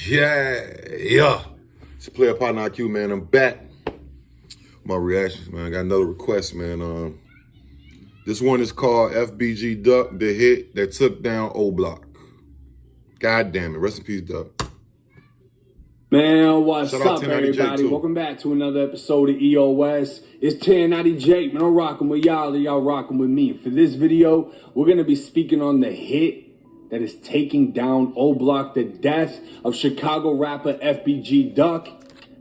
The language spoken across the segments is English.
Yeah. It's player partner IQ, man. I'm back. My reactions, man. I got another request, man. This one is called FBG Duck, the hit that took down Oblock. God damn it. Rest in peace, Duck. Man, what's Shout out up, 1090 everybody? Jake, Welcome back to another episode of EOS. It's 1090 Jake, man. I'm rocking with y'all, and y'all rocking with me. For this video, we're going to be speaking on the hit that is taking down Oblock, the death of Chicago rapper FBG Duck,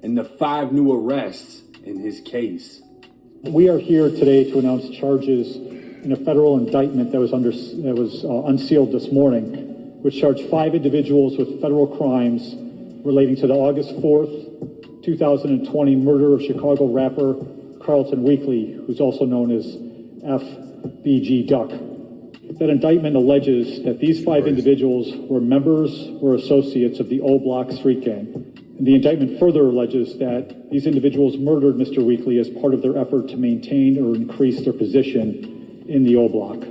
and the 5 new arrests in his case. We are here today to announce charges in a federal indictment that was unsealed this morning, which charged 5 individuals with federal crimes relating to the August 4th, 2020 murder of Chicago rapper Carlton Weekly, who's also known as FBG Duck. That indictment alleges that these 5 individuals were members or associates of the Oblock street gang. And the indictment further alleges that these individuals murdered Mr. Weekly as part of their effort to maintain or increase their position in the Oblock.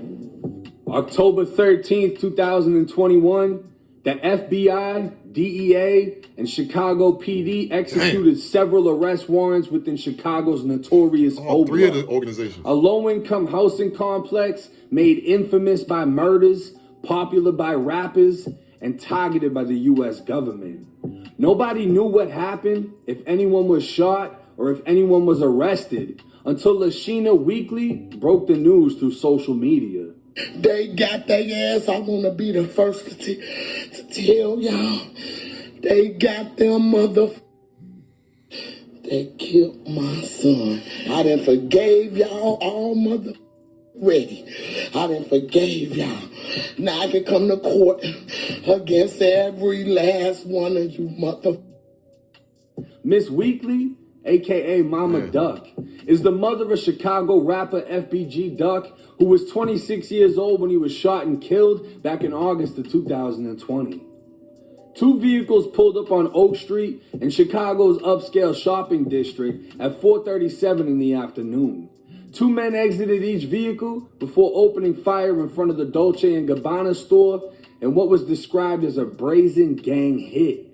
October 13th, 2021, the FBI, DEA, and Chicago PD executed several arrest warrants within Chicago's notorious Oblock, 3 of the organizations. a low-income housing complex made infamous by murders, popular by rappers, and targeted by the U.S. government. Nobody knew what happened, if anyone was shot, or if anyone was arrested, until Lashina Weekly broke the news through social media. They got their ass. I want to be the first to tell y'all. They got them They killed my son. I done forgave y'all all ready. I done forgave y'all. Now I can come to court against every last one of you Miss Weekly, aka Mama Duck, is the mother of Chicago rapper FBG Duck, who was 26 years old when he was shot and killed back in August of 2020. 2 vehicles pulled up on Oak Street in Chicago's upscale shopping district at 4:37 in the afternoon. 2 men exited each vehicle before opening fire in front of the Dolce & Gabbana store in what was described as a brazen gang hit.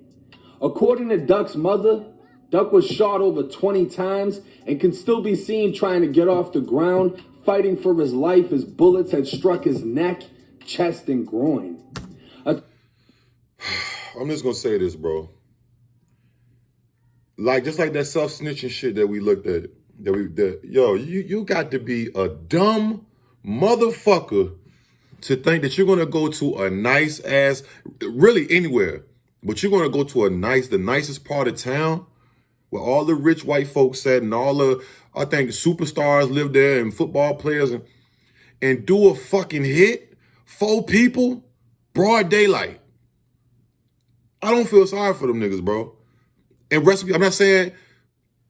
According to Duck's mother, Duck was shot over 20 times and can still be seen trying to get off the ground, fighting for his life as bullets had struck his neck, chest, and groin. I'm just going to say this, bro. Just like that self-snitching shit that we looked at. You got to be a dumb motherfucker to think that you're going to go to a nice ass, really anywhere, but you're going to go to the nicest part of town where all the rich white folks at and all the, I think, superstars live there and football players and do a fucking hit, 4 people, broad daylight. I don't feel sorry for them niggas, bro. And recipe, I'm not saying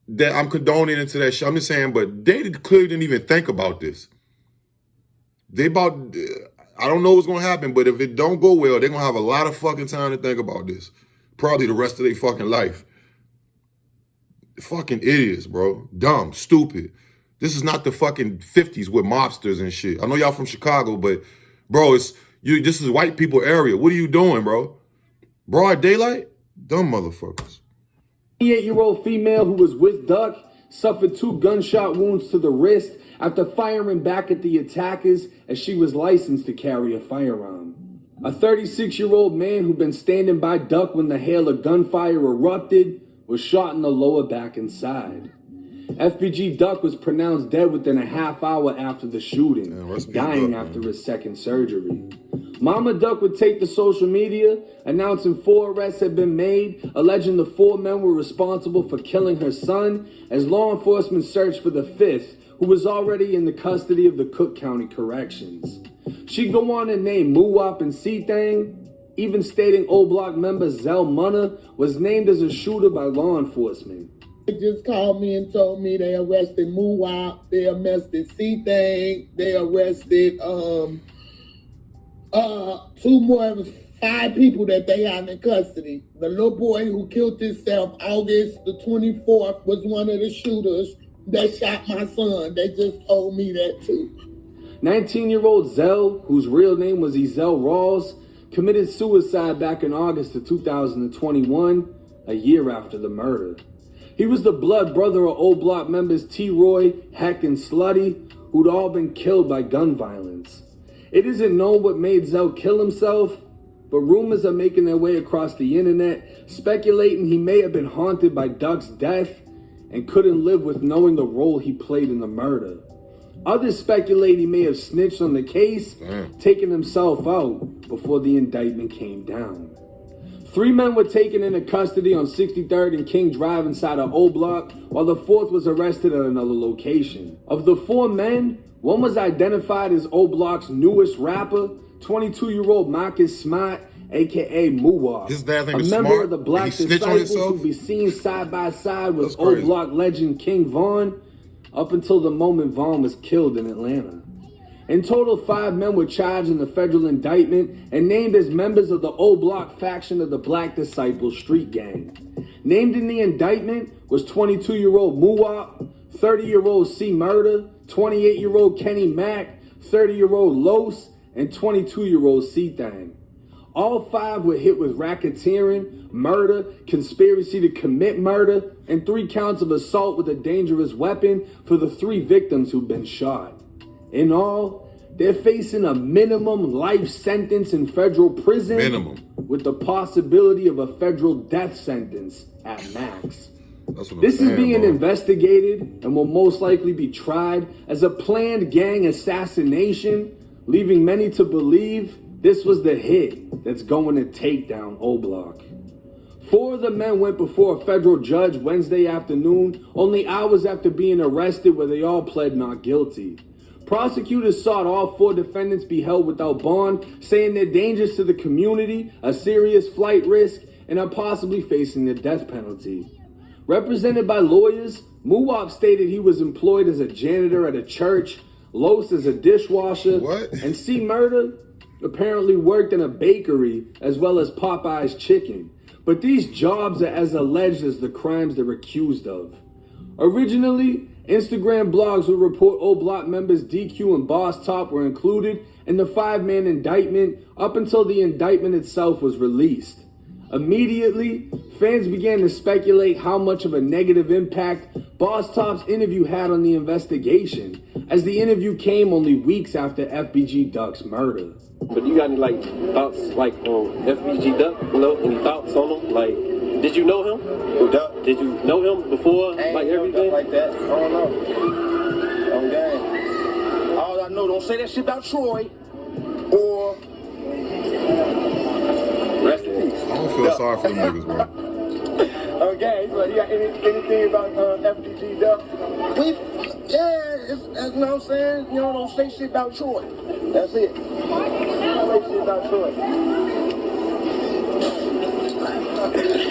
that I'm condoning into that shit. I'm just saying, but they clearly didn't even think about this. I don't know what's going to happen, but if it don't go well, they're going to have a lot of fucking time to think about this. Probably the rest of their fucking life. Fucking idiots, bro. Dumb, stupid. This is not the fucking 50s with mobsters and shit. I know y'all from Chicago, but bro, this is white people area. What are you doing, bro? Broad daylight? Dumb motherfuckers. 28-year-old female who was with Duck suffered 2 gunshot wounds to the wrist after firing back at the attackers as she was licensed to carry a firearm. A 36-year-old man who'd been standing by Duck when the hail of gunfire erupted was shot in the lower back and side. FBG Duck was pronounced dead within a half hour after the shooting, dying after his second surgery. Mama Duck would take to social media, announcing 4 arrests had been made, alleging the 4 men were responsible for killing her son, as law enforcement searched for the 5th, who was already in the custody of the Cook County Corrections. She'd go on to name Muwap and C-Thang, even stating Oblock member Zell Munna was named as a shooter by law enforcement. They just called me and told me they arrested Muwap, they arrested C-Thang, they arrested 2 more, 5 people that they have in custody. The little boy who killed himself August the 24th was one of the shooters that shot my son. They just told me that too. 19-year-old Zell, whose real name was Ezel Rawls, committed suicide back in August of 2021, a year after the murder. He was the blood brother of Oblock members T-Roy, Heck, and Slutty, who'd all been killed by gun violence. It isn't known what made Zell kill himself, but rumors are making their way across the internet, speculating he may have been haunted by Duck's death and couldn't live with knowing the role he played in the murder. Others speculate he may have snitched on the case, taking himself out before the indictment came down. 3 men were taken into custody on 63rd and King Drive inside of Oblock, while the 4th was arrested at another location. Of the 4 men, one was identified as Oblock's newest rapper, 22-year-old Marcus Smart, aka Muwab, His dad's name a is member Smart. of the Black He snitched on Disciples himself? who'd be seen side by side with That's crazy. Oblock legend King Von, up until the moment Von was killed in Atlanta. In total, 5 men were charged in the federal indictment and named as members of the Oblock faction of the Black Disciples street gang. Named in the indictment was 22-year-old Muwab, 30-year-old C Murder, 28-year-old Kenny Mack, 30-year-old Los, and 22-year-old C Thang. All 5 were hit with racketeering, murder, conspiracy to commit murder, and 3 counts of assault with a dangerous weapon for the 3 victims who'd been shot. In all, they're facing a minimum life sentence in federal prison, with the possibility of a federal death sentence at max. That's what This I'm is saying, being bro. investigated and will most likely be tried as a planned gang assassination, leaving many to believe this was the hit that's going to take down Oblock. 4 of the men went before a federal judge Wednesday afternoon, only hours after being arrested, where they all pled not guilty. Prosecutors sought all 4 defendants be held without bond, saying they're dangerous to the community, a serious flight risk, and are possibly facing the death penalty. Represented by lawyers, Muwab stated he was employed as a janitor at a church, Los as a dishwasher, and C Murder apparently worked in a bakery as well as Popeye's Chicken. But these jobs are as alleged as the crimes they're accused of. Originally, Instagram blogs would report Oblock members DQ and Boss Top were included in the 5-man indictment up until the indictment itself was released. Immediately, fans began to speculate how much of a negative impact Boss Top's interview had on the investigation, as the interview came only weeks after FBG Duck's murder. But you got any thoughts on FBG Duck? Any thoughts on him? Did you know him? Who, Duck? Did you know him before? Everything? Like that. I don't know. On game. All I know, don't say that shit about Troy. Or rest in peace. I don't feel sorry for them niggas, bro. Okay, so you got anything about FBG Duck? You know what I'm saying? You know, don't say shit about Troy. That's it. Don't say shit about Troy.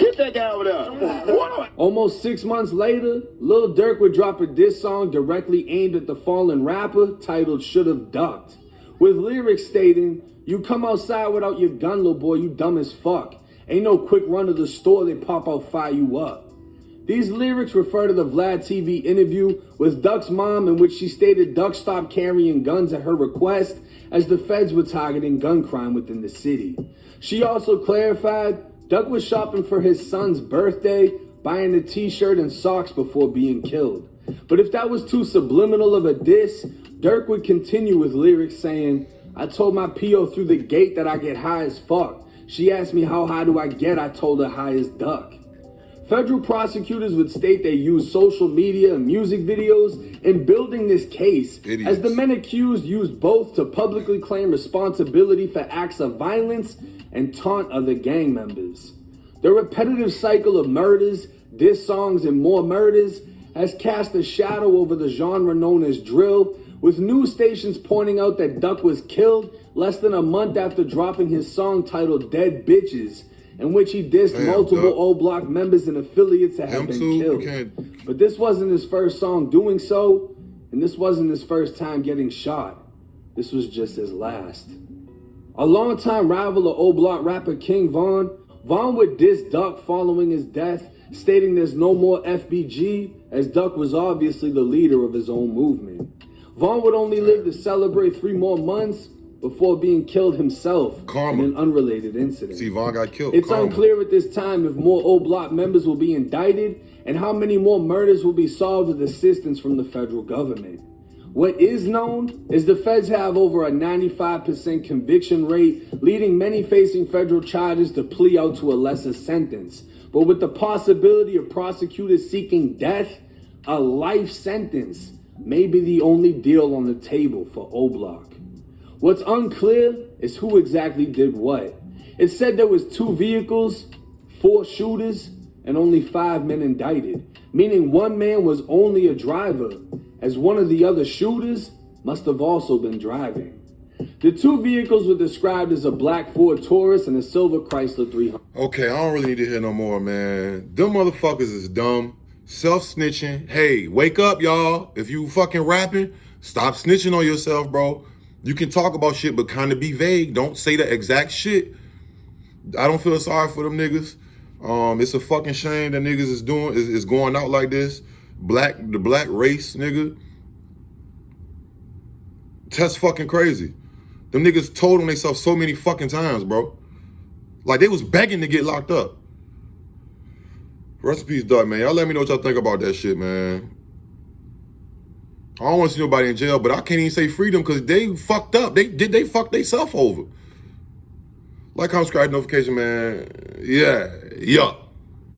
Get that guy over there. Almost 6 months later, Lil Durk would drop a diss song directly aimed at the fallen rapper titled Should've Ducked, with lyrics stating, "You come outside without your gun, little boy, you dumb as fuck. Ain't no quick run to the store, they pop out, fire you up." These lyrics refer to the Vlad TV interview with Duck's mom, in which she stated Duck stopped carrying guns at her request as the feds were targeting gun crime within the city. She also clarified Duck was shopping for his son's birthday, buying a t-shirt and socks before being killed. But if that was too subliminal of a diss, Durk would continue with lyrics saying, "I told my PO through the gate that I get high as fuck. She asked me how high do I get, I told her high as Duck." Federal prosecutors would state they used social media and music videos in building this case, as the men accused used both to publicly claim responsibility for acts of violence and taunt other gang members. The repetitive cycle of murders, diss songs, and more murders has cast a shadow over the genre known as drill, with news stations pointing out that Duck was killed less than a month after dropping his song titled Dead Bitches, in which he dissed multiple Oblock members and affiliates that had been killed. But this wasn't his first song doing so, and this wasn't his first time getting shot. This was just his last. A longtime rival of Oblock rapper King Von would diss Duck following his death, stating there's no more FBG, as Duck was obviously the leader of his own movement. Von would only live to celebrate 3 more months, before being killed himself Karma. in an unrelated incident. See, Vaughn got killed. It's Karma. unclear at this time if more Oblock members will be indicted and how many more murders will be solved with assistance from the federal government. What is known is the feds have over a 95% conviction rate, leading many facing federal charges to plea out to a lesser sentence. But with the possibility of prosecutors seeking death, a life sentence may be the only deal on the table for Oblock. What's unclear is who exactly did what. It said there was 2 vehicles, 4 shooters, and only 5 men indicted, meaning one man was only a driver, as one of the other shooters must have also been driving. The 2 vehicles were described as a black Ford Taurus and a silver Chrysler 300. Okay, I don't really need to hear no more, man. Them motherfuckers is dumb, self-snitching. Hey, wake up, y'all. If you fucking rapping, stop snitching on yourself, bro. You can talk about shit, but kind of be vague. Don't say the exact shit. I don't feel sorry for them niggas. It's a fucking shame that niggas is going out like this. The black race, nigga. That's fucking crazy. Them niggas told on themselves so many fucking times, bro. Like, they was begging to get locked up. Rest in peace, Doug, man. Y'all let me know what y'all think about that shit, man. I don't want to see nobody in jail, but I can't even say freedom because they fucked up. They fucked themselves over. Like, comment, subscribe, notification, man. Yeah.